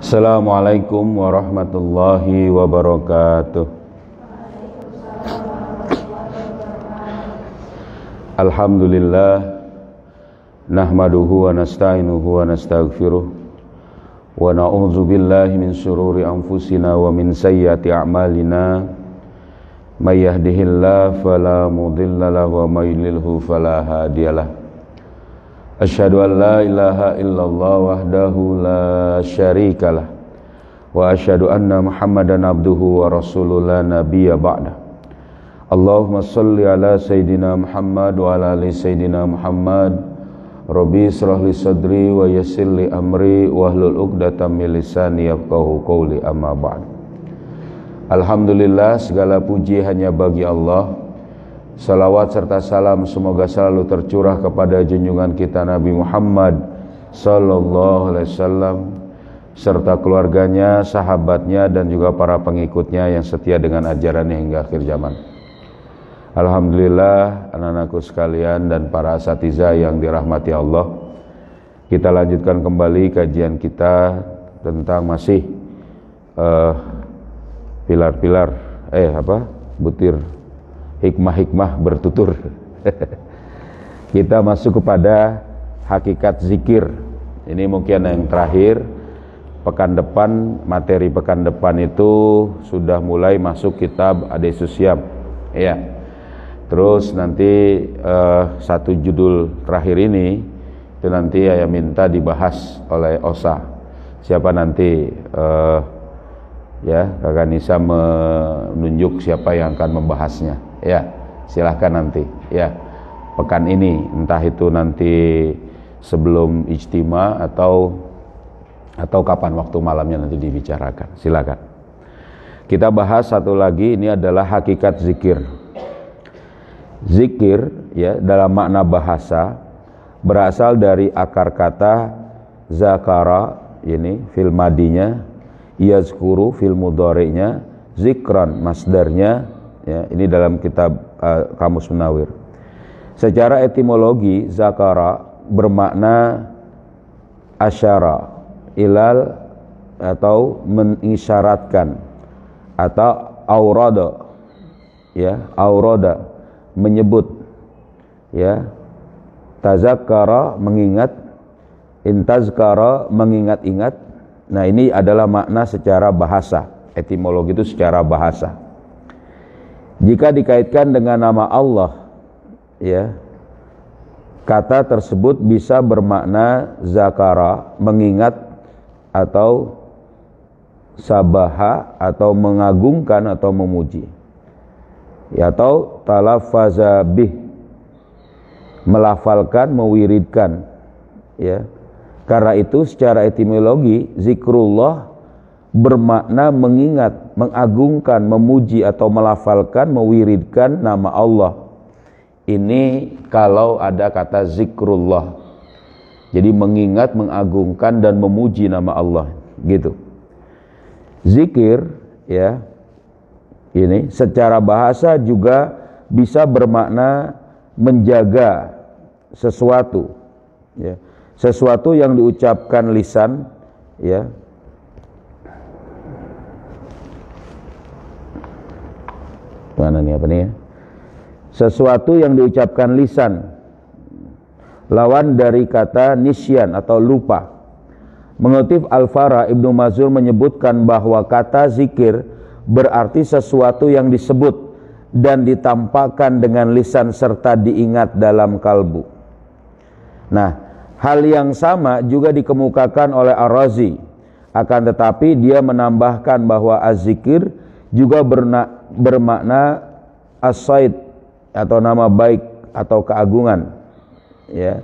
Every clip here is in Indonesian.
Assalamualaikum warahmatullahi wabarakatuh. Alhamdulillah, nahmaduhu wa nasta'inuhu wa nastaghfiruh wa na'udzu billahi min syururi anfusina wa min sayyiati a'malina. May yahdihillahu fala mudilla lahu wa may yudlilhu fala hadiyalah. Asyhadu an la ilaha illallah wahdahu la syarikalah wa asyhadu anna Muhammadan abduhu wa rasuluhu la nabiyya ba'da. Allahumma shalli ala sayidina Muhammad wa ala ali sayidina Muhammad. Rabbi israh li sadri wa yassir li amri wahlul 'uqdatam min lisani yafqahu qawli, amma ba'd. Alhamdulillah, segala puji hanya bagi Allah. Salawat serta salam semoga selalu tercurah kepada junjungan kita Nabi Muhammad sallallahu alaihi wasallam serta keluarganya, sahabatnya dan juga para pengikutnya yang setia dengan ajarannya hingga akhir zaman. Alhamdulillah, anak-anakku sekalian dan para asatidzah yang dirahmati Allah, kita lanjutkan kembali kajian kita tentang masih butir hikmah-hikmah bertutur. Kita masuk kepada hakikat zikir. Ini mungkin yang terakhir. Pekan depan, materi pekan depan itu sudah mulai masuk kitab Adesus Syam. Ya. Terus nanti satu judul terakhir ini itu nanti saya minta dibahas oleh Osa. Siapa nanti Kakak Nisa menunjuk siapa yang akan membahasnya. Ya, silahkan nanti. Ya, pekan ini entah itu nanti sebelum ijtima atau kapan waktu malamnya nanti dibicarakan. Silakan. Kita bahas satu lagi, ini adalah hakikat zikir. Zikir ya dalam makna bahasa berasal dari akar kata zakara, ini fil madinya, yazkuru fil mudhari'nya, zikran masdarnya. Ya, ini dalam kitab Kamus Munawir. Secara etimologi, zakara bermakna asyara, ilal atau mengisyaratkan, atau aurada, ya, aurada menyebut, ya, tazakkara mengingat, intazkara mengingat-ingat. Nah, ini adalah makna secara bahasa. Etimologi itu secara bahasa. Jika dikaitkan dengan nama Allah, ya, kata tersebut bisa bermakna zakara, mengingat, atau sabaha, atau mengagungkan atau memuji, ya, atau talaffaza bih, melafalkan, mewiridkan, ya. Karena itu secara etimologi zikrullah bermakna mengingat, mengagungkan, memuji atau melafalkan, mewiridkan nama Allah. Ini kalau ada kata zikrullah. Jadi mengingat, mengagungkan dan memuji nama Allah, gitu. Zikir, ya, ini secara bahasa juga bisa bermakna menjaga sesuatu, ya. Sesuatu yang diucapkan lisan, ya. Mana nih, apa nih ya? Sesuatu yang diucapkan lisan, lawan dari kata nisyan atau lupa. Mengutip Al-Fara, Ibnu Mazur menyebutkan bahwa kata zikir berarti sesuatu yang disebut dan ditampakkan dengan lisan serta diingat dalam kalbu. Nah, hal yang sama juga dikemukakan oleh Ar-Razi. Akan tetapi dia menambahkan bahwa az-zikir juga bermakna as-said atau nama baik atau keagungan, ya,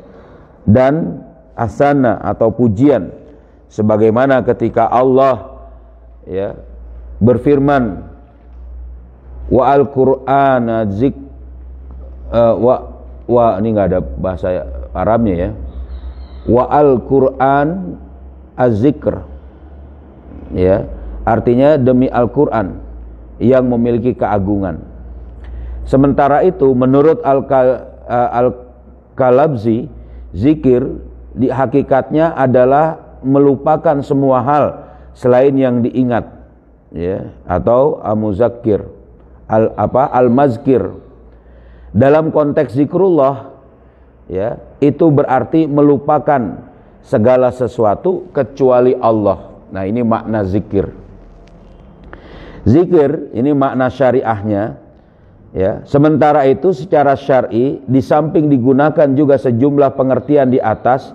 dan asana atau pujian, sebagaimana ketika Allah, ya, berfirman wa al-Qur'ana ini nggak ada bahasa Arabnya, ya, wa al-Qur'an az-zikr, ya, artinya demi Al-Qur'an yang memiliki keagungan. Sementara itu menurut Al-Kalabzi, zikir di hakikatnya adalah melupakan semua hal selain yang diingat, ya, atau al-muzakkir, al-mazkir. Dalam konteks zikrullah, ya, itu berarti melupakan segala sesuatu kecuali Allah. Nah, ini makna zikir. Zikir ini makna syariahnya, ya. Sementara itu secara syar'i, di samping digunakan juga sejumlah pengertian di atas,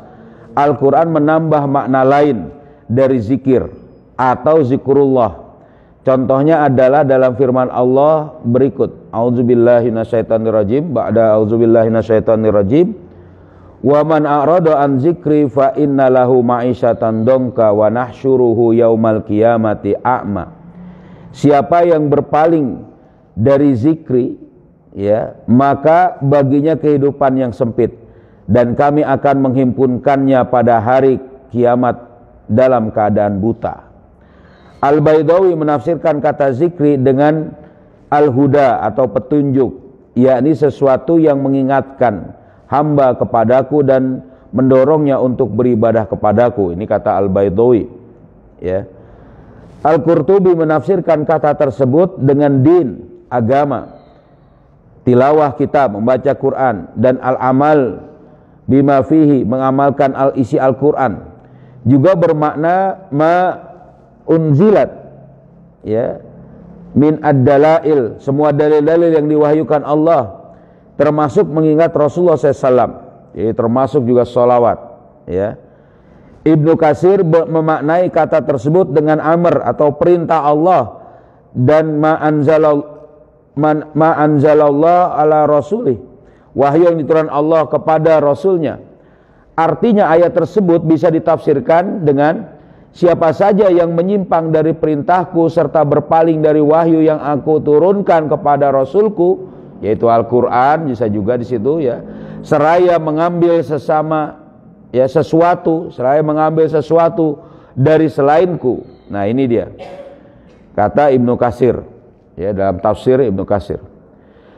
Al-Quran menambah makna lain dari zikir atau zikrullah. Contohnya adalah dalam firman Allah berikut, A'udzubillahi minasyaitonirrajim, ba'da a'udzubillahi minasyaitonirrajim, wa man a'rada an zikri fa innalahu ma'isyatan dongka wa nahsyuruhu yaumal qiyamati a'ma. Siapa yang berpaling dari zikri, ya, maka baginya kehidupan yang sempit, dan kami akan menghimpunkannya pada hari kiamat dalam keadaan buta. Al-Baydawi menafsirkan kata zikri dengan al-huda atau petunjuk, yakni sesuatu yang mengingatkan hamba kepadaku dan mendorongnya untuk beribadah kepadaku. Ini kata Al-Baydawi, ya. Al-Qurtubi menafsirkan kata tersebut dengan din, agama, tilawah kitab, membaca Quran, dan al-amal bima fihi, mengamalkan isi Al-Quran. Juga bermakna ma unzilat, ya, min ad-dalail, semua dalil-dalil yang diwahyukan Allah, termasuk mengingat Rasulullah SAW, jadi termasuk juga sholawat, ya. Ibnu Katsir memaknai kata tersebut dengan amr atau perintah Allah dan ma anzalallah ala rasulih, wahyu yang diturunkan Allah kepada rasulnya. Artinya ayat tersebut bisa ditafsirkan dengan siapa saja yang menyimpang dari perintahku serta berpaling dari wahyu yang aku turunkan kepada rasulku, yaitu Al-Quran, bisa juga di situ, ya, seraya mengambil seraya mengambil sesuatu dari selainku. Nah, ini dia kata Ibnu Katsir, ya, dalam tafsir Ibnu Katsir.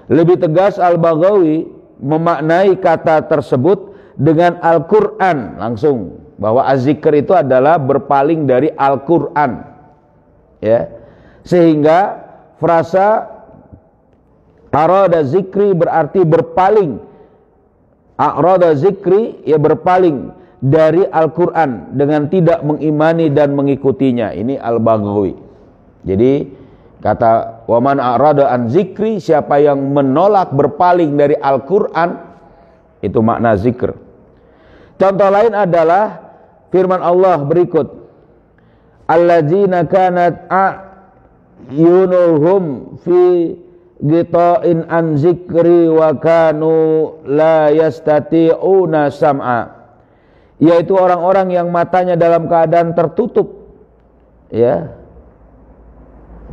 Lebih tegas Al-Baghawi memaknai kata tersebut dengan Al-Quran langsung, bahwa az-zikr itu adalah berpaling dari Al-Quran, ya, sehingga frasa arada zikri berarti berpaling. A'rada zikri, ya, berpaling dari Al-Quran dengan tidak mengimani dan mengikutinya. Ini Al-Baghawi. Jadi kata waman a'rada an zikri, siapa yang menolak, berpaling dari Al-Quran, itu makna zikr. Contoh lain adalah firman Allah berikut, alladzina kanat a'yunuhum fi ghita'in an zikri wa kanu la yastati'una sam'a, yaitu orang-orang yang matanya dalam keadaan tertutup, ya,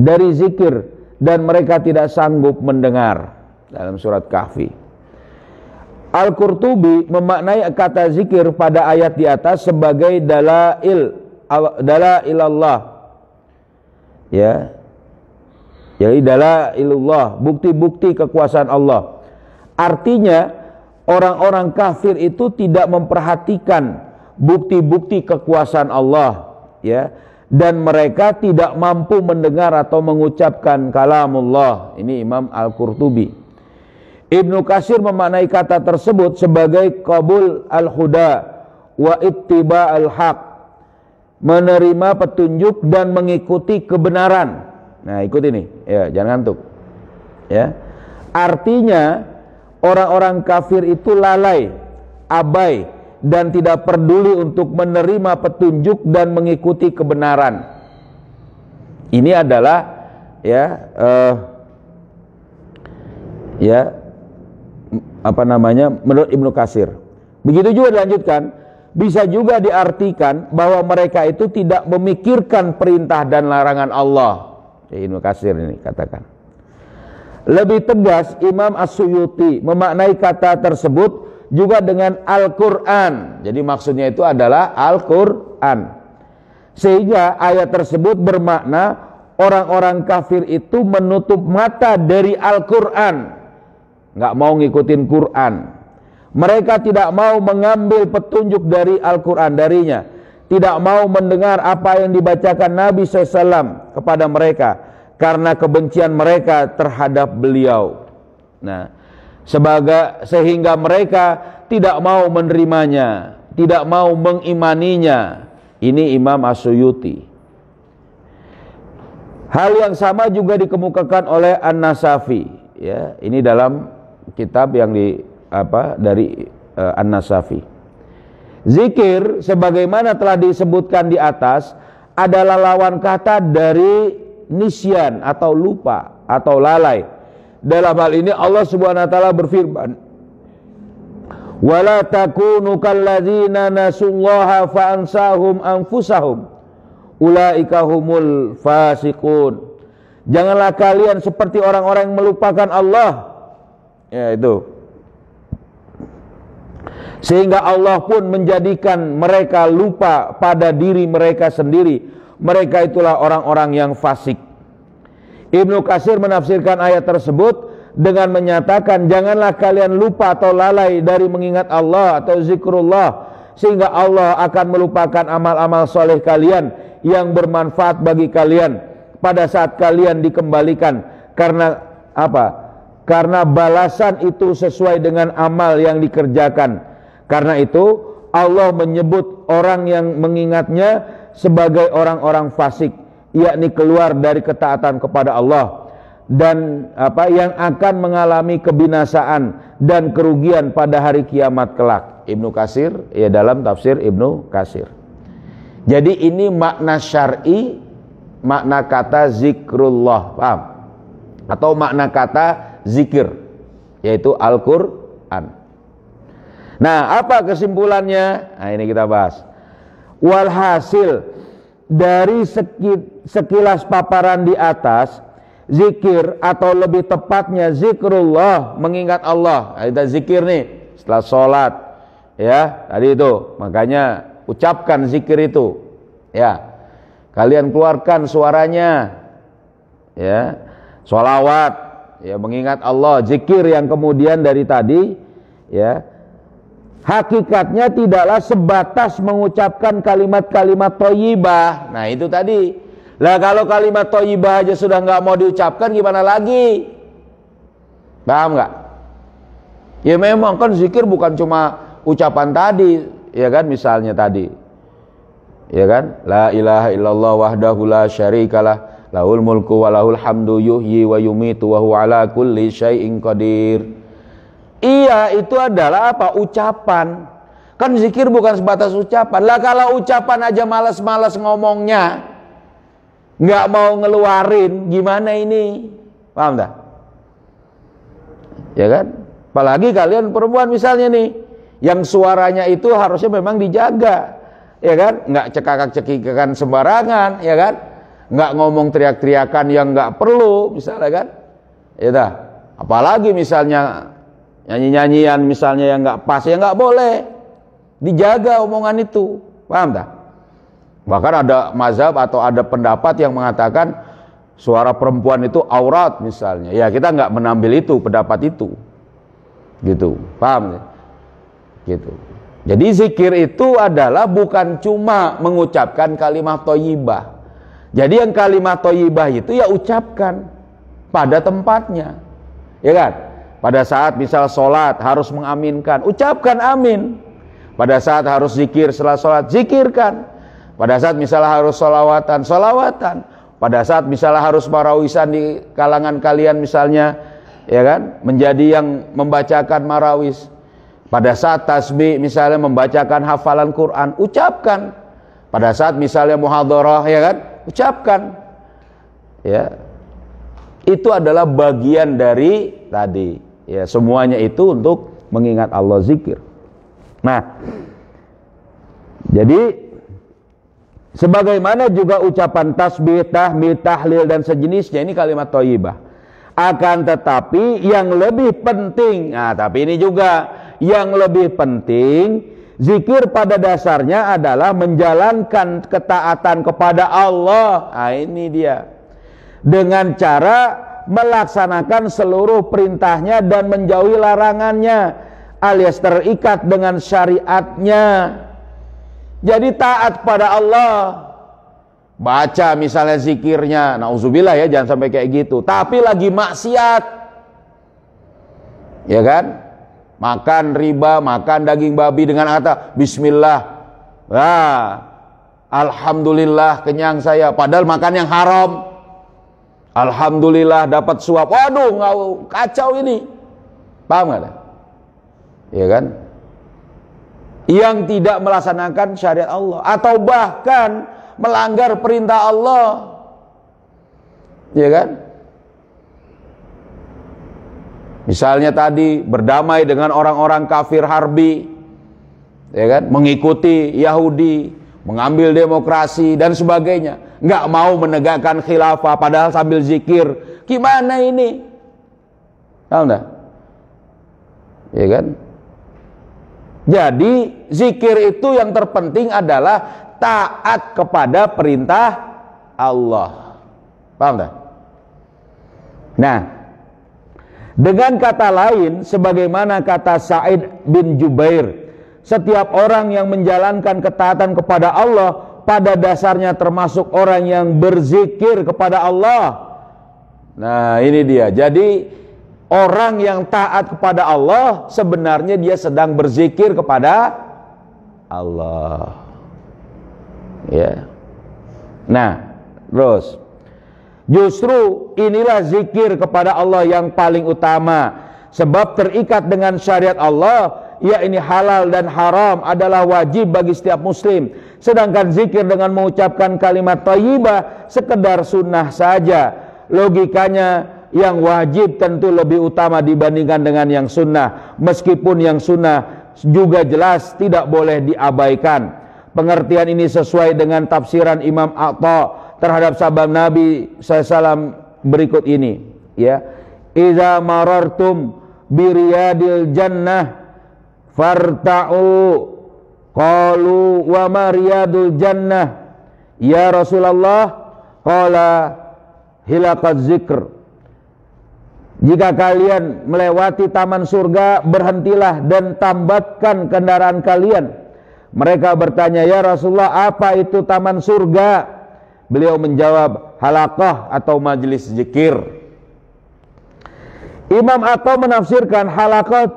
dari zikir dan mereka tidak sanggup mendengar, dalam surat Kahfi. Al-Qurtubi memaknai kata zikir pada ayat di atas sebagai dalailallah, ya, jadi dalailullah, bukti-bukti kekuasaan Allah. Artinya orang-orang kafir itu tidak memperhatikan bukti-bukti kekuasaan Allah, ya, dan mereka tidak mampu mendengar atau mengucapkan kalamullah. Ini Imam Al-Qurtubi. Ibnu Katsir memaknai kata tersebut sebagai qabul al-huda wa ittiba al-haq, menerima petunjuk dan mengikuti kebenaran. Nah, ikut ini, ya, jangan ngantuk, ya. Artinya orang-orang kafir itu lalai, abai, dan tidak peduli untuk menerima petunjuk dan mengikuti kebenaran. Ini adalah, ya, menurut Ibnu Katsir. Begitu juga dilanjutkan, bisa juga diartikan bahwa mereka itu tidak memikirkan perintah dan larangan Allah. Ibnu Katsir ini katakan. Lebih tegas Imam As-Suyuti memaknai kata tersebut juga dengan Al-Quran. Jadi maksudnya itu adalah Al-Quran, sehingga ayat tersebut bermakna orang-orang kafir itu menutup mata dari Al-Quran, nggak mau ngikutin Quran. Mereka tidak mau mengambil petunjuk dari Al-Quran darinya, tidak mau mendengar apa yang dibacakan Nabi SAW kepada mereka karena kebencian mereka terhadap beliau. Nah, sehingga mereka tidak mau menerimanya, tidak mau mengimaninya. Ini Imam As-Suyuti. Hal yang sama juga dikemukakan oleh An-Nasafi, ya. Ini dalam kitab yang dari An-Nasafi. Zikir sebagaimana telah disebutkan di atas adalah lawan kata dari nisyan atau lupa atau lalai. Dalam hal ini Allah Subhanahu wa taala berfirman, "Wala takunu kalladzina nasullaha fa ansahum anfusahum ulaika humul fasiqun." Janganlah kalian seperti orang-orang yang melupakan Allah. Ya, itu. Sehingga Allah pun menjadikan mereka lupa pada diri mereka sendiri. Mereka itulah orang-orang yang fasik. Ibnu Katsir menafsirkan ayat tersebut dengan menyatakan, janganlah kalian lupa atau lalai dari mengingat Allah atau zikrullah, sehingga Allah akan melupakan amal-amal soleh kalian yang bermanfaat bagi kalian pada saat kalian dikembalikan. Karena apa? Karena balasan itu sesuai dengan amal yang dikerjakan. Karena itu Allah menyebut orang yang mengingatnya sebagai orang-orang fasik, yakni keluar dari ketaatan kepada Allah dan yang akan mengalami kebinasaan dan kerugian pada hari kiamat kelak. Ibnu Katsir, ya, dalam tafsir Ibnu Katsir. Jadi ini makna syar'i, makna kata zikrullah, paham? Atau makna kata zikir, yaitu Al-Qur'an. Nah, apa kesimpulannya? Nah, ini kita bahas. Walhasil dari sekilas paparan di atas, zikir atau lebih tepatnya zikrullah, mengingat Allah. Nah, kita zikir nih setelah sholat, ya, tadi itu. Makanya ucapkan zikir itu, ya. Kalian keluarkan suaranya, ya. Sholawat, ya, mengingat Allah. Zikir yang kemudian dari tadi, ya, hakikatnya tidaklah sebatas mengucapkan kalimat-kalimat thayyibah. Nah, itu tadi. Lah, kalau kalimat thayyibah aja sudah nggak mau diucapkan, gimana lagi? Paham nggak? Ya memang kan zikir bukan cuma ucapan tadi, ya kan, misalnya tadi, ya kan, la ilaha illallah wahdahu la syarikalah lahul mulku wa lahul hamdu yuhyi wa yumitu wa huwa ala kulli syai'in qadir. Iya, itu adalah apa? Ucapan. Kan zikir bukan sebatas ucapan. Lah, kalau ucapan aja malas-malas ngomongnya, nggak mau ngeluarin, gimana ini? Paham tak? Ya kan? Apalagi kalian perempuan misalnya nih, yang suaranya itu harusnya memang dijaga, ya kan? Nggak cekakak-cekikan sembarangan, ya kan? Nggak ngomong teriak-teriakan yang nggak perlu, misalnya kan? Ya dah. Apalagi misalnya nyanyi-nyanyian misalnya yang nggak pas, ya nggak boleh, dijaga omongan itu, paham tak? Bahkan ada mazhab atau ada pendapat yang mengatakan suara perempuan itu aurat misalnya, ya kita nggak menambil itu, pendapat itu, gitu, paham? Gitu. Jadi zikir itu adalah bukan cuma mengucapkan kalimat thayyibah. Jadi yang kalimat thayyibah itu ya ucapkan pada tempatnya, ya kan? Pada saat misal sholat harus mengaminkan, ucapkan amin. Pada saat harus zikir setelah sholat, zikirkan. Pada saat misalnya harus sholawatan, sholawatan. Pada saat misalnya harus marawisan di kalangan kalian misalnya, ya kan, menjadi yang membacakan marawis. Pada saat tasbih misalnya membacakan hafalan Quran, ucapkan. Pada saat misalnya muhadharah, ya kan, ucapkan. Ya, itu adalah bagian dari tadi. Ya, semuanya itu untuk mengingat Allah, zikir. Nah, jadi sebagaimana juga ucapan tasbih, tahmid, tahlil dan sejenisnya, ini kalimat thayyibah. Akan tetapi yang lebih penting, nah tapi ini juga yang lebih penting, zikir pada dasarnya adalah menjalankan ketaatan kepada Allah. Nah, ini dia. Dengan cara melaksanakan seluruh perintahnya dan menjauhi larangannya, alias terikat dengan syariatnya. Jadi taat kepada Allah. Baca misalnya zikirnya, nauzubillah ya, jangan sampai kayak gitu. Tapi lagi maksiat, ya kan? Makan riba, makan daging babi dengan kata Bismillah. Alhamdulillah kenyang saya. Padahal makan yang haram. Alhamdulillah dapat suap. Waduh, kacau ini. Paham gak? Ya kan? Yang tidak melaksanakan syariat Allah, atau bahkan melanggar perintah Allah, ya kan? Misalnya tadi berdamai dengan orang-orang kafir harbi, ya kan? Mengikuti Yahudi, mengambil demokrasi dan sebagainya, nggak mau menegakkan khilafah padahal sambil zikir. Gimana ini? Tahu nggak? Ya kan? Jadi zikir itu yang terpenting adalah taat kepada perintah Allah. Paham tak? Nah, dengan kata lain, sebagaimana kata Sa'id bin Jubair, setiap orang yang menjalankan ketaatan kepada Allah pada dasarnya termasuk orang yang berzikir kepada Allah. Nah, ini dia. Jadi orang yang taat kepada Allah sebenarnya dia sedang berzikir kepada Allah. Ya. Nah, terus justru inilah zikir kepada Allah yang paling utama, sebab terikat dengan syariat Allah, yakni halal dan haram adalah wajib bagi setiap muslim. Sedangkan zikir dengan mengucapkan kalimat thayyibah sekedar sunnah saja. Logikanya yang wajib tentu lebih utama dibandingkan dengan yang sunnah, meskipun yang sunnah juga jelas tidak boleh diabaikan. Pengertian ini sesuai dengan tafsiran Imam Atta terhadap sahabat Nabi SAW berikut ini, ya. Iza marartum biriyadil jannah farta'u. Qalu wa ma riyadul jannah ya Rasulullah? Qala hilaqaz zikr. Jika kalian melewati taman surga, berhentilah dan tambatkan kendaraan kalian. Mereka bertanya, ya Rasulullah, apa itu taman surga? Beliau menjawab, halaqah atau majelis zikir. Imam Atta menafsirkan halaqah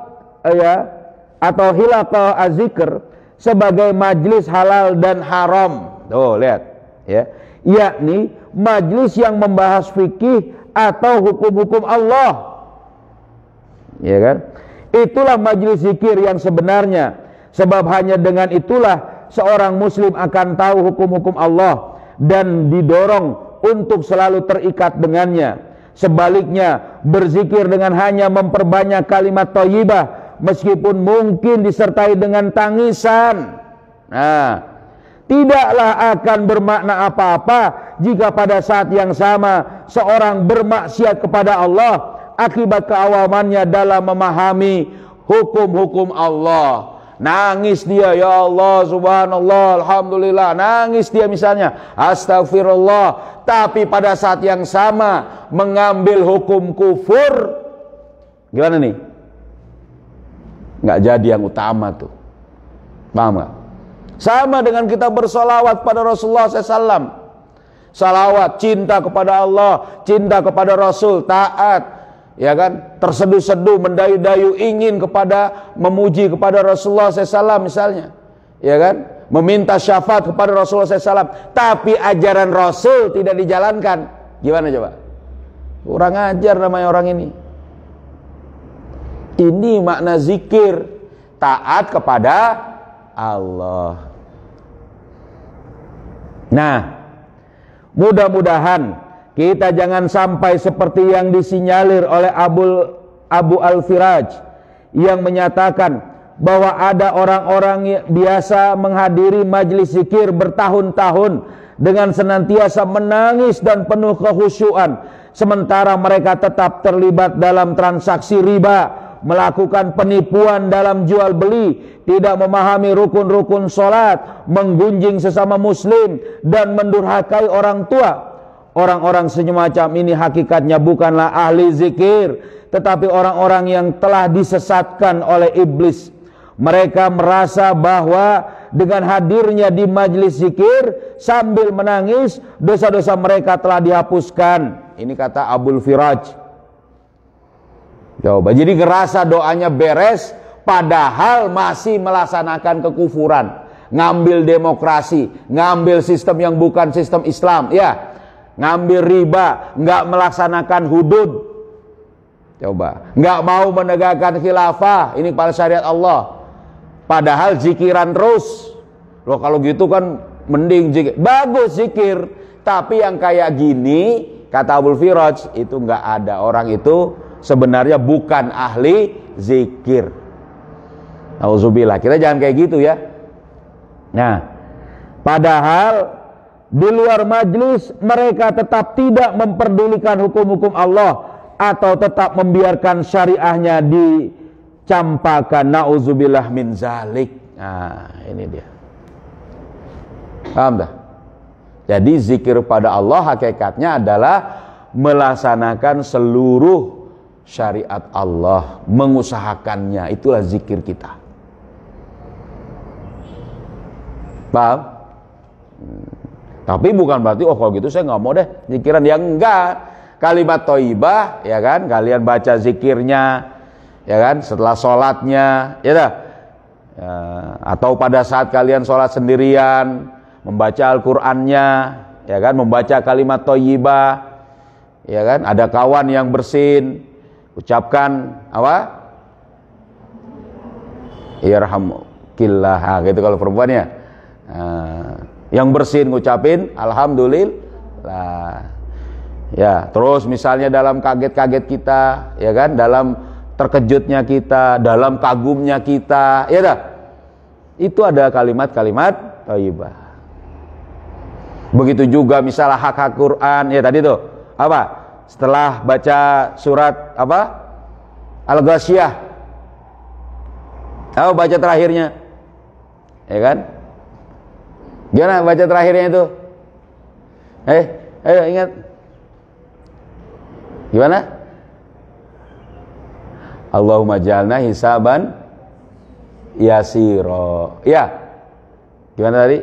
atau hilaqah az-zikr sebagai majelis halal dan haram. Tuh, lihat ya. Yakni majelis yang membahas fikih atau hukum-hukum Allah. Ya kan? Itulah majelis zikir yang sebenarnya. Sebab hanya dengan itulah seorang muslim akan tahu hukum-hukum Allah dan didorong untuk selalu terikat dengannya. Sebaliknya, berzikir dengan hanya memperbanyak kalimat thayyibah meskipun mungkin disertai dengan tangisan, tidaklah akan bermakna apa-apa jika pada saat yang sama seorang bermaksiat kepada Allah akibat keawamannya dalam memahami hukum-hukum Allah. Nangis dia, ya Allah, subhanallah, alhamdulillah. Nangis dia misalnya, astagfirullah. Tapi pada saat yang sama mengambil hukum kufur, gimana nih? Nggak jadi yang utama tuh. Paham nggak? Sama dengan kita bersolawat pada Rasulullah SAW. Salawat, cinta kepada Allah, cinta kepada Rasul, taat, ya kan, terseduh-seduh, mendayu-dayu, ingin kepada, memuji kepada Rasulullah SAW misalnya, ya kan, meminta syafaat kepada Rasulullah SAW, tapi ajaran Rasul tidak dijalankan. Gimana coba? Kurang ajar namanya orang ini. Ini makna zikir, taat kepada Allah. Nah, mudah-mudahan kita jangan sampai seperti yang disinyalir oleh Abu Al-Firaj yang menyatakan bahwa ada orang-orang yang biasa menghadiri majelis zikir bertahun-tahun dengan senantiasa menangis dan penuh kekhusyuan, sementara mereka tetap terlibat dalam transaksi riba, melakukan penipuan dalam jual beli, tidak memahami rukun-rukun sholat, menggunjing sesama muslim, dan mendurhakai orang tua. Orang-orang semacam ini hakikatnya bukanlah ahli zikir, tetapi orang-orang yang telah disesatkan oleh iblis. Mereka merasa bahwa dengan hadirnya di majlis zikir sambil menangis, dosa-dosa mereka telah dihapuskan. Ini kata Abul Firaj. Coba, jadi ngerasa doanya beres padahal masih melaksanakan kekufuran, ngambil demokrasi, ngambil sistem yang bukan sistem Islam, ya, ngambil riba, nggak melaksanakan hudud, coba, nggak mau menegakkan khilafah, ini pada syariat Allah. Padahal zikiran terus. Loh kalau gitu kan mending zikir. Bagus zikir, tapi yang kayak gini kata Abul Firaj itu nggak ada. Orang itu sebenarnya bukan ahli zikir. Auzubillah. Kita jangan kayak gitu ya. Nah, padahal di luar majlis mereka tetap tidak memperdulikan hukum-hukum Allah atau tetap membiarkan syariahnya dicampakan. Nauzubillah min zalik. Nah, ini dia. Paham dah? Jadi zikir pada Allah hakikatnya adalah melaksanakan seluruh syariat Allah, mengusahakannya, itulah zikir kita. Paham? Tapi bukan berarti oh kalau gitu saya nggak mau deh zikiran, ya enggak. Kalimat thayyibah, ya kan, kalian baca zikirnya, ya kan, setelah sholatnya, ya dah, ya, atau pada saat kalian sholat sendirian, membaca Al-Qur'annya, ya kan, membaca kalimat thayyibah, ya kan, ada kawan yang bersin, ucapkan apa? Irhamukillah, gitu kalau perempuannya. Yang bersin ngucapin alhamdulillah. Ya, terus misalnya dalam kaget-kaget kita, ya kan, dalam terkejutnya kita, dalam kagumnya kita, ya dah. Itu ada kalimat-kalimat thayyibah. Begitu juga misalnya hak-hak Quran, ya tadi tuh apa? Setelah baca surat apa? Al-Ghasyiyah. Tahu baca terakhirnya? Ya kan? Gimana baca terakhirnya itu? Ayo ingat. Gimana? Allahumma ja'alna hisaban yasiro. Ya. Gimana tadi?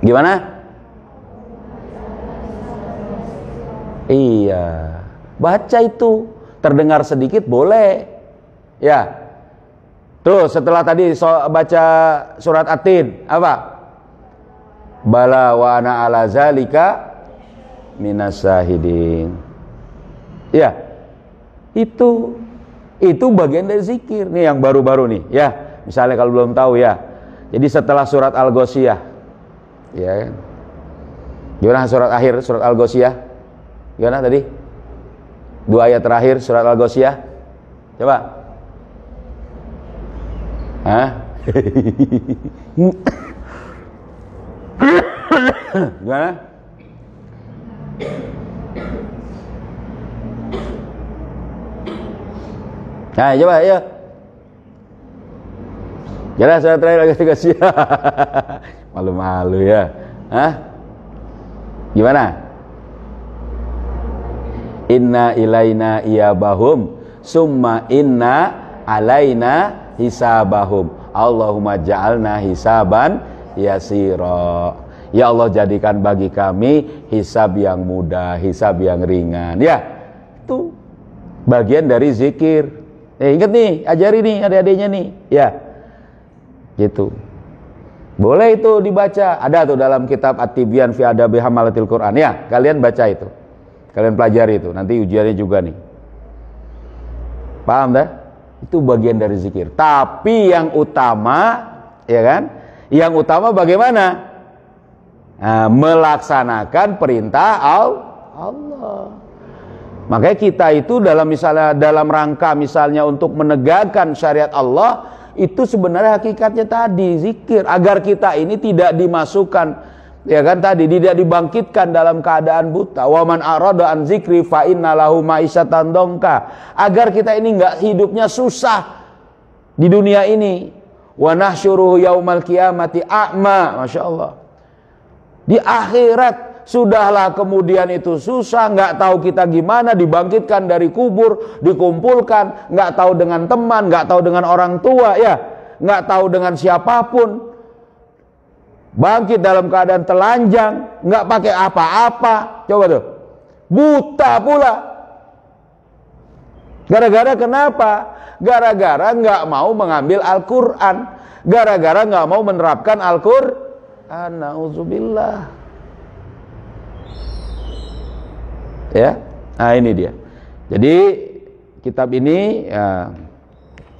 Gimana? Iya. Baca itu. Terdengar sedikit boleh. Ya. Tuh setelah tadi baca surat At-Tin, apa? Bala wa ana ala zalika minas syahidin. Ya. Itu bagian dari zikir. Nih yang baru-baru nih, ya. Misalnya kalau belum tahu ya. Jadi setelah surat Al-Ghasyiyah, ya kan? Gimana surat akhir surat Al-Ghasyiyah? Gimana tadi? 2 ayat terakhir surat Al-Ghasyiyah. Coba. Hah? Gimana? Nah, coba ya. Jelas surat terakhir Al-Ghasyiyah. Malu-malu ya. Hah? Gimana? Inna ilaina iyabahum summa inna alaina hisabahum. Allahumma ja'alna hisaban yasira. Ya Allah, jadikan bagi kami hisab yang mudah, hisab yang ringan. Ya, itu bagian dari zikir. Ingat nih, ajari nih adik-adiknya nih. Ya, gitu. Boleh itu dibaca. Ada tuh dalam kitab At-Tibyan fi Adabi Hamalatil Quran. Ya, kalian baca itu. Kalian pelajari itu. Nanti ujiannya juga nih. Paham dah? Itu bagian dari zikir. Tapi yang utama, ya kan? Yang utama bagaimana? Nah, melaksanakan perintah Allah. Makanya kita itu dalam rangka misalnya untuk menegakkan syariat Allah, itu sebenarnya hakikatnya tadi zikir, agar kita ini tidak dimasukkan, ya kan, tadi tidak dibangkitkan dalam keadaan buta. Wa man arada an zikri fa inna lahu ma'isyatan dongka. Agar kita ini enggak hidupnya susah di dunia ini. Wa nahsyuruhu yaumal qiyamati a'ma. Masyaallah. Di akhirat sudahlah kemudian itu susah, enggak tahu kita gimana, dibangkitkan dari kubur, dikumpulkan, enggak tahu dengan teman, enggak tahu dengan orang tua, ya. nggak tahu dengan siapapun, bangkit dalam keadaan telanjang, nggak pakai apa-apa, coba tuh, buta pula. Gara-gara kenapa? Gara-gara nggak mau mengambil Al-Quran, gara-gara nggak mau menerapkan Al-Quran. Nauzubillah. Ya, nah ini dia. Jadi kitab ini ya,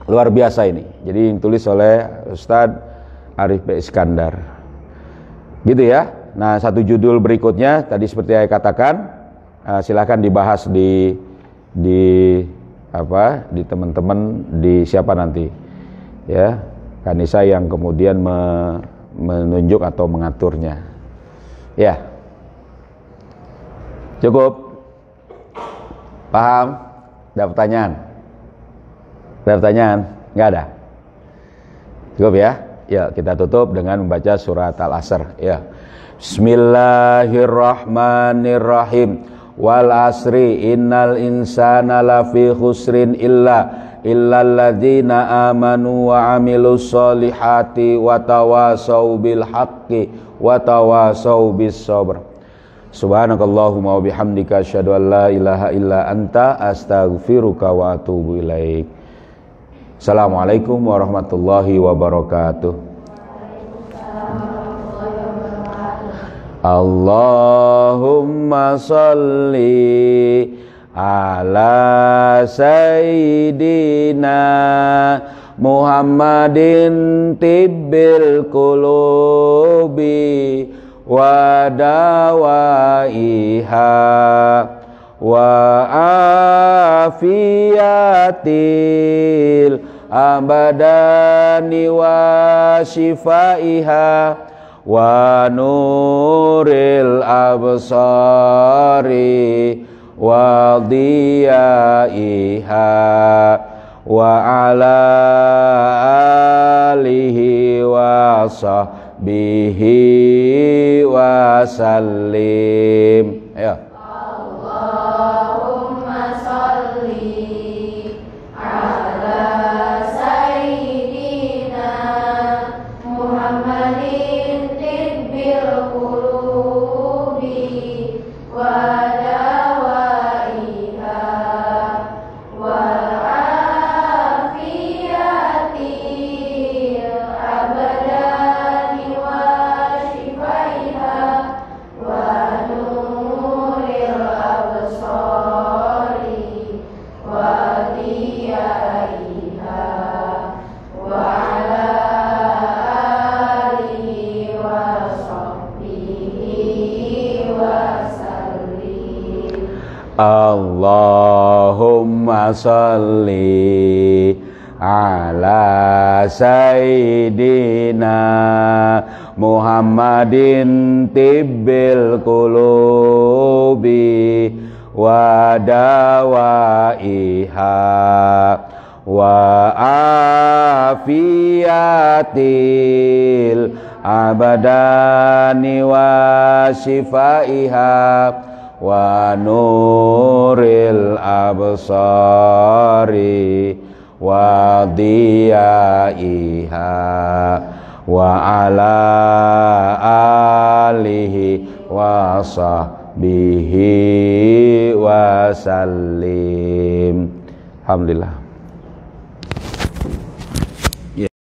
luar biasa ini. Jadi yang tulis oleh Ustadz Arif B. Iskandar. Gitu ya. Nah, satu judul berikutnya tadi seperti saya katakan, silakan dibahas di teman-teman, di siapa nanti ya, Kanisa yang kemudian menunjuk atau mengaturnya ya. Cukup paham? Ada pertanyaan? Ada pertanyaan? Nggak ada? Cukup ya. Ya, kita tutup dengan membaca surat Al-Asr ya. Bismillahirrahmanirrahim. Wal asri innal insana lafi khusrin illalladzina amanu wa amilus solihati wa tawasau bil haqqi wa tawasau bis sabr. Subhanakallahumma wa bihamdika asyhadu an la ilaha illa anta astaghfiruka wa atubu ilaik. Assalamualaikum warahmatullahi wabarakatuh. Allahumma salli ala sayyidina Muhammadin tibbil qulubi wa dawaiha wa afiyatil abadani wa shifaiha wa nuril absari wa diyaiha wa ala alihi wa sahbihi wa sallim. Ya. Allahumma salli ala sayyidina Muhammadin tibbil qulubi wa dawaiha wal afiyatil abadani wa shifaiha wa nuril absari wa diyaiha wa ala alihi wa sahbihi wa sallim. Allahumma salli ala sayyidina Muhammadin tibbil qulubi wa dawaiha wa afiyatil abadani wa shifaiha wa nuril absari wa diyaiha wa ala alihi wa sahbihi wa sallim. Alhamdulillah.